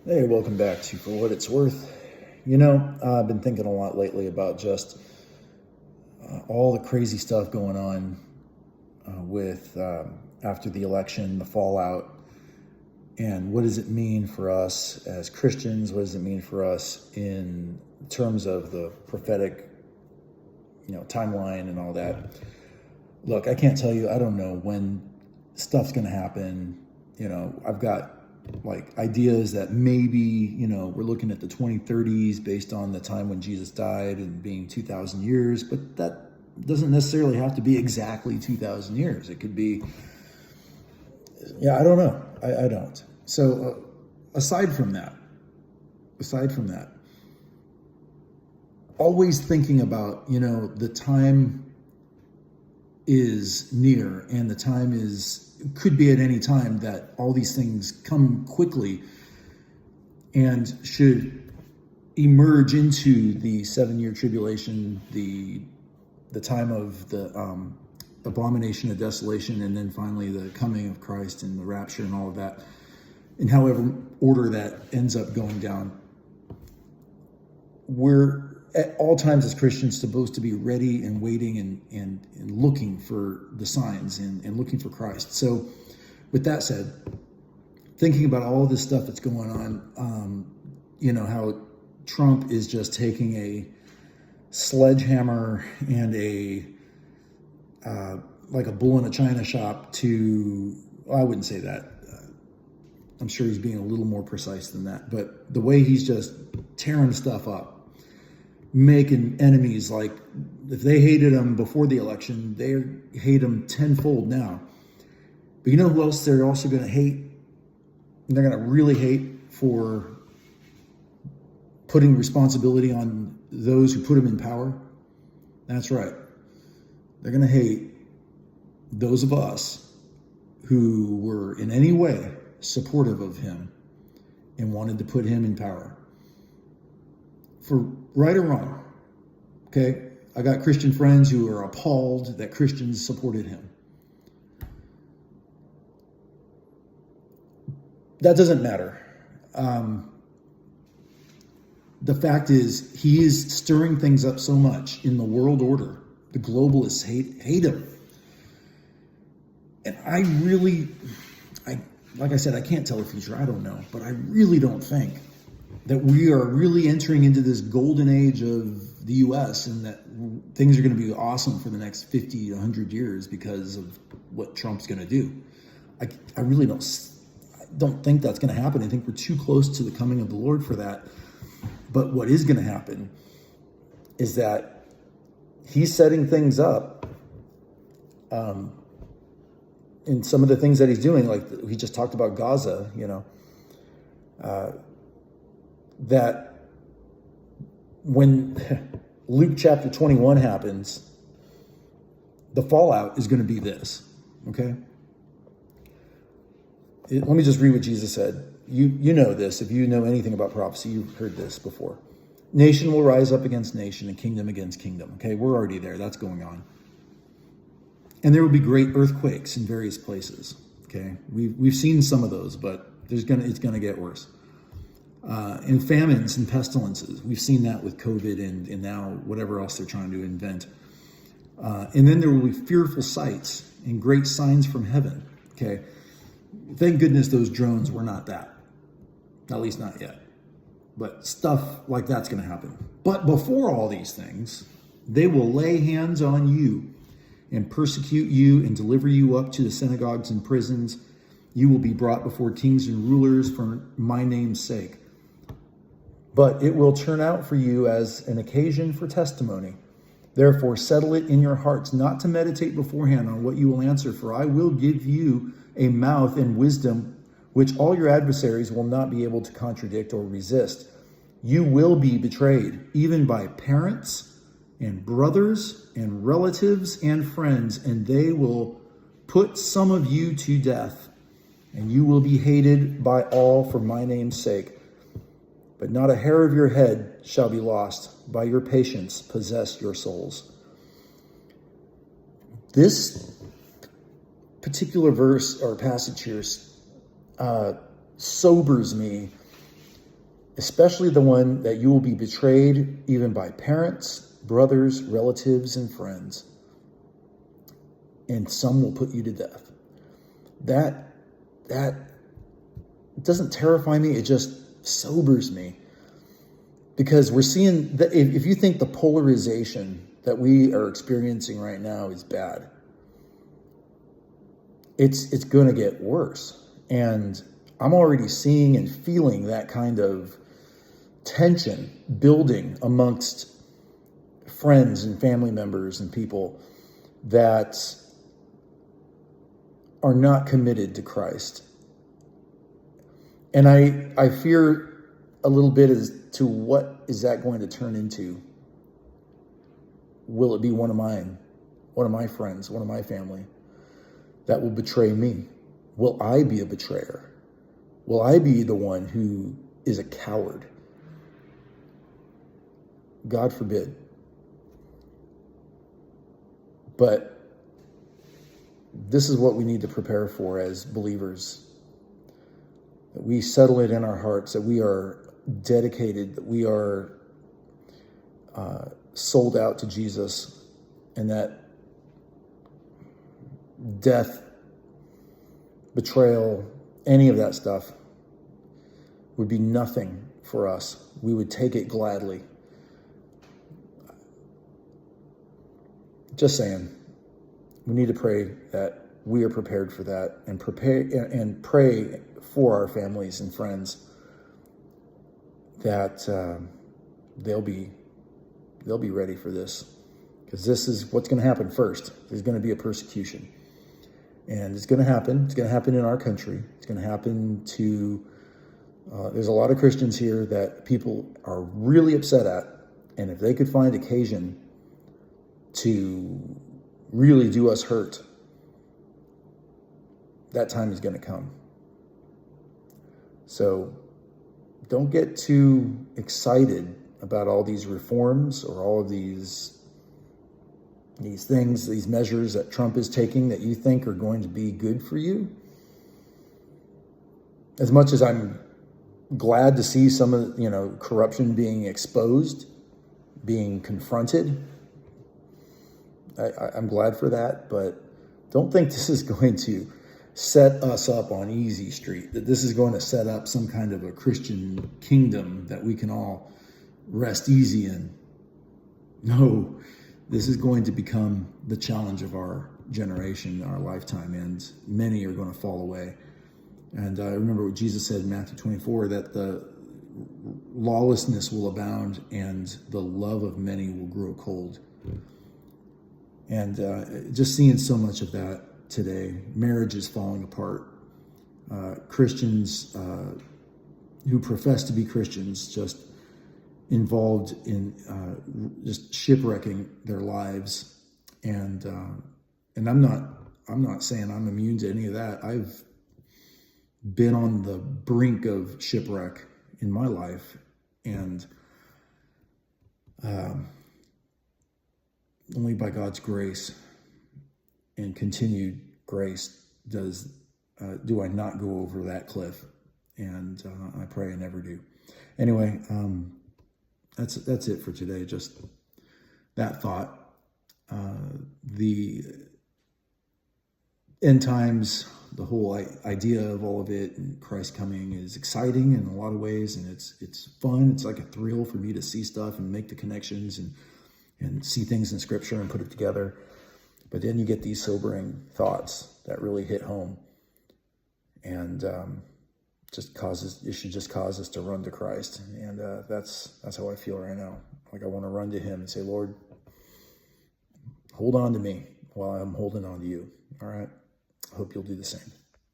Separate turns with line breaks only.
Hey, welcome back to For What It's Worth. I've been thinking a lot lately about just all the crazy stuff going on with after the election, the fallout, and what does it mean for us as Christians? What does it mean for us in terms of the prophetic, timeline and all that? Look, I can't tell you. I don't know when stuff's going to happen. I've got like ideas that maybe, we're looking at the 2030s based on the time when Jesus died and being 2,000 years, but that doesn't necessarily have to be exactly 2,000 years. It could be, I don't know. I don't. So aside from that, always thinking about, the time is near and the time could be at any time that all these things come quickly and should emerge into the 7-year tribulation, the time of the abomination of desolation, and then finally the coming of Christ and the rapture and all of that, in however order that ends up going down. We're at all times as Christians supposed to be ready and waiting and looking for the signs and looking for Christ. So with that said, thinking about all this stuff that's going on, how Trump is just taking a sledgehammer and like a bull in a china shop to, I wouldn't say that. I'm sure he's being a little more precise than that, but the way he's just tearing stuff up, making enemies, like if they hated him before the election, they hate him tenfold now. But you know who else they're also going to hate? And they're going to really hate for putting responsibility on those who put him in power. That's right. They're going to hate those of us who were in any way supportive of him and wanted to put him in power. For right or wrong, okay? I got Christian friends who are appalled that Christians supported him. That doesn't matter. The fact is, he is stirring things up so much in the world order. The globalists hate him. And like I said, I can't tell the future. I don't know. But I really don't think that we are really entering into this golden age of the U.S. and that things are going to be awesome for the next 50 to 100 years because of what Trump's going to do. I really don't think that's going to happen. I think we're too close to the coming of the Lord for that. But what is going to happen is that he's setting things up in some of the things that he's doing, like he just talked about Gaza, that when Luke chapter 21 happens, the fallout is going to be this, okay? Let me just read what Jesus said. You know this. If you know anything about prophecy, you've heard this before. Nation will rise up against nation and kingdom against kingdom. Okay, we're already there. That's going on. And there will be great earthquakes in various places. Okay, we've seen some of those, but it's gonna get worse. And famines and pestilences. We've seen that with COVID and now whatever else they're trying to invent. And then there will be fearful sights and great signs from heaven. Okay, thank goodness those drones were not that. At least not yet. But stuff like that's going to happen. But before all these things, they will lay hands on you and persecute you and deliver you up to the synagogues and prisons. You will be brought before kings and rulers for my name's sake. But it will turn out for you as an occasion for testimony. Therefore, settle it in your hearts not to meditate beforehand on what you will answer, for I will give you a mouth and wisdom which all your adversaries will not be able to contradict or resist. You will be betrayed, even by parents and brothers and relatives and friends, and they will put some of you to death, and you will be hated by all for my name's sake. But not a hair of your head shall be lost. By your patience possess your souls. This particular verse or passage here sobers me especially the one that you will be betrayed even by parents, brothers, relatives, and friends, and some will put you to death. That doesn't terrify me, it just sobers me. Because we're seeing that if you think the polarization that we are experiencing right now is bad, it's going to get worse. And I'm already seeing and feeling that kind of tension building amongst friends and family members and people that are not committed to Christ. And I fear a little bit as to what is that going to turn into. Will it be one of my friends, one of my family that will betray me? Will I be a betrayer? Will I be the one who is a coward? God forbid. But this is what we need to prepare for as believers. That we settle it in our hearts, that we are dedicated, that we are sold out to Jesus, and that death, betrayal, any of that stuff would be nothing for us. We would take it gladly. Just saying, we need to pray that we are prepared for that, and pray for our families and friends that they'll be ready for this, because this is what's going to happen first. There's going to be a persecution, and it's going to happen. It's going to happen in our country. It's going to happen to. There's a lot of Christians here that people are really upset at, and if they could find occasion to really do us hurt, that time is going to come. So don't get too excited about all these reforms or all of these things, these measures that Trump is taking that you think are going to be good for you. As much as I'm glad to see some of corruption being exposed, being confronted, I'm glad for that, but don't think this is going to set us up on easy street, that this is going to set up some kind of a Christian kingdom that we can all rest easy in. No, this is going to become the challenge of our generation, our lifetime, and many are going to fall away. And I remember what Jesus said in Matthew 24, that the lawlessness will abound and the love of many will grow cold. And just seeing so much of that today. Marriage is falling apart. Christians who profess to be Christians just involved in just shipwrecking their lives. And I'm not saying I'm immune to any of that. I've been on the brink of shipwreck in my life, and only by God's grace and continued grace do I not go over that cliff, and I pray I never do. Anyway, that's it for today. Just that thought. The end times, the whole idea of all of it and Christ coming is exciting in a lot of ways, and it's fun. It's like a thrill for me to see stuff and make the connections and see things in Scripture and put it together. But then you get these sobering thoughts that really hit home, and it should just cause us to run to Christ. And that's how I feel right now. Like I want to run to Him and say, Lord, hold on to me while I'm holding on to you. All right. I hope you'll do the same.